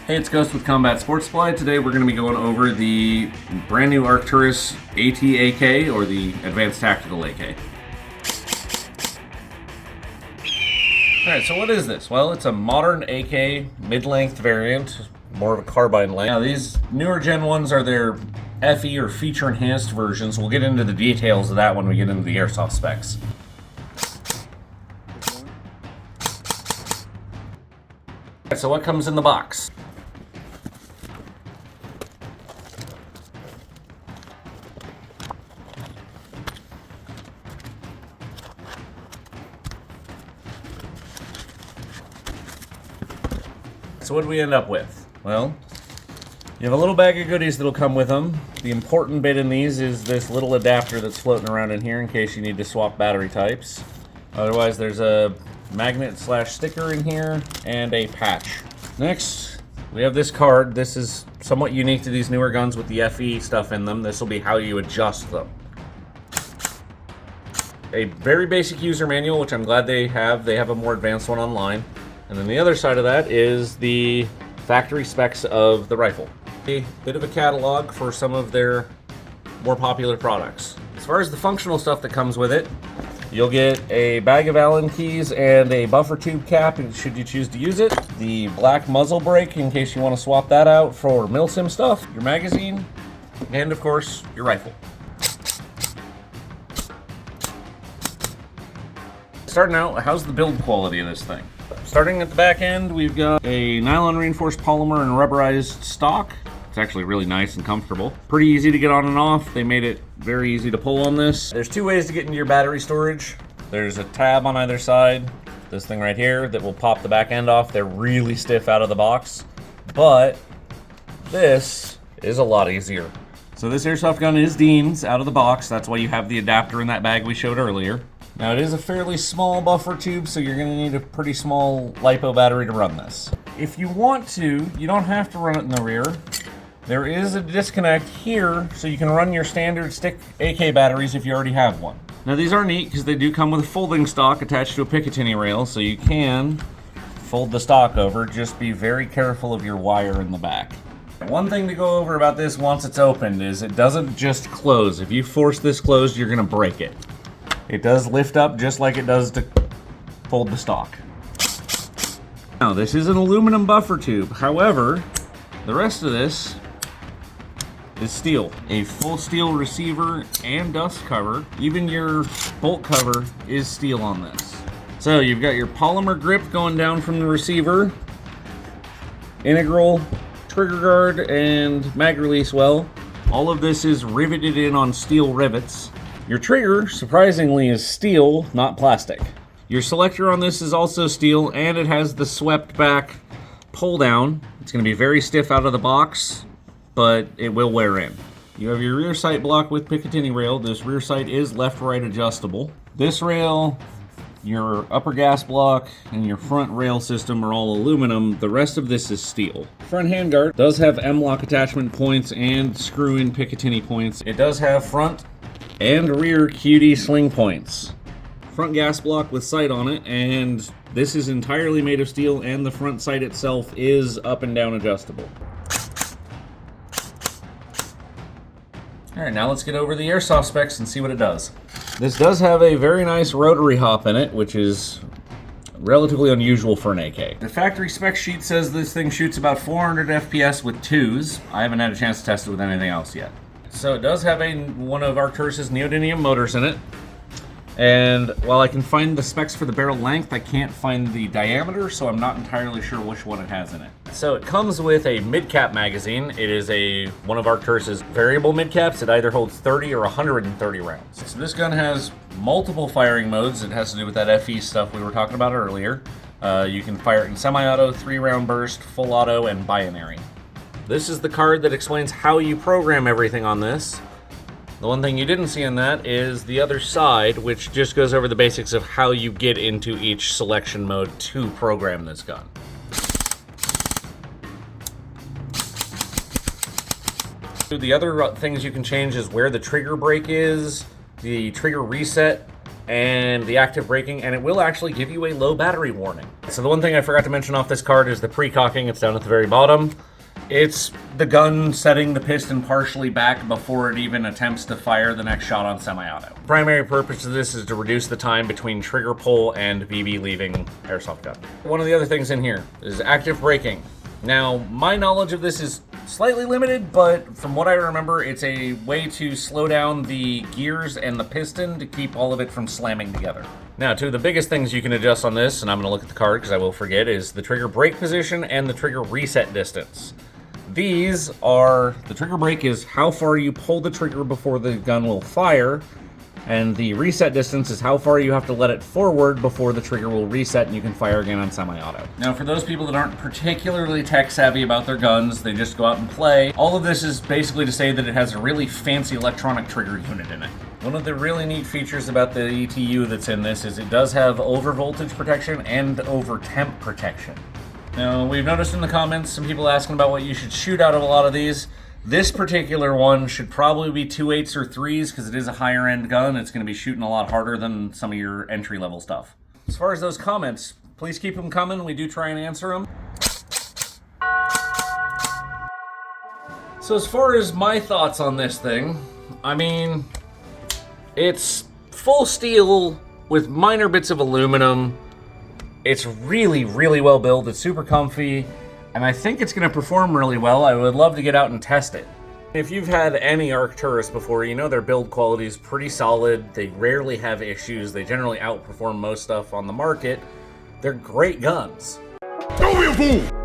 Hey, it's Ghost with Combat Sports Supply. Today we're going to be going over the brand new Arcturus ATAK, or the Advanced Tactical AK. Alright, so what is this? Well, it's a modern AK mid-length variant, more of a carbine length. Now, these newer gen ones are their FE or feature enhanced versions. We'll get into the details of that when we get into the airsoft specs. Alright, so what comes in the box? So what do we end up with? Well, you have a little bag of goodies that'll come with them. The important bit in these is this little adapter that's floating around in here in case you need to swap battery types. Otherwise, there's a magnet / sticker in here and a patch. Next, we have this card. This is somewhat unique to these newer guns with the FE stuff in them. This will be how you adjust them. A very basic user manual, which I'm glad they have. They have a more advanced one online. And then the other side of that is the factory specs of the rifle. A bit of a catalog for some of their more popular products. As far as the functional stuff that comes with it, you'll get a bag of Allen keys and a buffer tube cap should you choose to use it. The black muzzle brake in case you want to swap that out for milsim stuff. Your magazine, and of course, your rifle. Starting out, how's the build quality of this thing? Starting at the back end, we've got a nylon reinforced polymer and rubberized stock. It's actually really nice and comfortable. Pretty easy to get on and off. They made it very easy to pull on this. There's two ways to get into your battery storage. There's a tab on either side, this thing right here, that will pop the back end off. They're really stiff out of the box, but this is a lot easier. So this airsoft gun is Dean's out of the box. That's why you have the adapter in that bag we showed earlier. Now it is a fairly small buffer tube, so you're going to need a pretty small LiPo battery to run this. If you want to, you don't have to run it in the rear. There is a disconnect here, so you can run your standard stick AK batteries if you already have one. Now these are neat because they do come with a folding stock attached to a Picatinny rail, so you can fold the stock over. Just be very careful of your wire in the back. One thing to go over about this once it's opened is it doesn't just close. If you force this closed, you're going to break it. It does lift up just like it does to fold the stock. Now, this is an aluminum buffer tube. However, the rest of this is steel. A full steel receiver and dust cover. Even your bolt cover is steel on this. So you've got your polymer grip going down from the receiver, integral trigger guard, and mag release well. All of this is riveted in on steel rivets. Your trigger, surprisingly, is steel, not plastic. Your selector on this is also steel, and it has the swept back pull down. It's going to be very stiff out of the box, but it will wear in. You have your rear sight block with Picatinny rail. This rear sight is left-right adjustable. This rail, your upper gas block, and your front rail system are all aluminum. The rest of this is steel. Front handguard does have M-lock attachment points and screw-in Picatinny points. It does have front and rear QD sling points. Front gas block with sight on it, and this is entirely made of steel, and the front sight itself is up and down adjustable. Alright, now let's get over the airsoft specs and see what it does. This does have a very nice rotary hop in it, which is relatively unusual for an AK. The factory spec sheet says this thing shoots about 400 FPS with 2s. I haven't had a chance to test it with anything else yet. So it does have one of Arcturus's neodymium motors in it. And while I can find the specs for the barrel length, I can't find the diameter, so I'm not entirely sure which one it has in it. So it comes with a mid-cap magazine. It is one of Arcturus's variable mid-caps. It either holds 30 or 130 rounds. So this gun has multiple firing modes. It has to do with that FE stuff we were talking about earlier. You can fire it in semi-auto, 3-round burst, full auto, and binary. This is the card that explains how you program everything on this. The one thing you didn't see in that is the other side, which just goes over the basics of how you get into each selection mode to program this gun. The other things you can change is where the trigger brake is, the trigger reset, and the active braking, and it will actually give you a low battery warning. So the one thing I forgot to mention off this card is the pre-cocking. It's down at the very bottom. It's the gun setting the piston partially back before it even attempts to fire the next shot on semi-auto. Primary purpose of this is to reduce the time between trigger pull and BB leaving airsoft gun. One of the other things in here is active braking. Now, my knowledge of this is slightly limited, but from what I remember, it's a way to slow down the gears and the piston to keep all of it from slamming together. Now, two of the biggest things you can adjust on this, and I'm gonna look at the card because I will forget, is the trigger brake position and the trigger reset distance. These are, the trigger brake is how far you pull the trigger before the gun will fire, and the reset distance is how far you have to let it forward before the trigger will reset and you can fire again on semi-auto. Now, for those people that aren't particularly tech savvy about their guns, they just go out and play, all of this is basically to say that it has a really fancy electronic trigger unit in it. One of the really neat features about the ETU that's in this is it does have over voltage protection and over temp protection. Now, we've noticed in the comments some people asking about what you should shoot out of a lot of these. This particular one should probably be 2.8s or 3s because it is a higher end gun. It's going to be shooting a lot harder than some of your entry level stuff. As far as those comments, please keep them coming. We do try and answer them. So as far as my thoughts on this thing, I mean, it's full steel with minor bits of aluminum. It's really, really well built. It's super comfy. And I think it's going to perform really well. I would love to get out and test it. If you've had any Arcturus before, you know their build quality is pretty solid. They rarely have issues. They generally outperform most stuff on the market. They're great guns. Don't be a fool!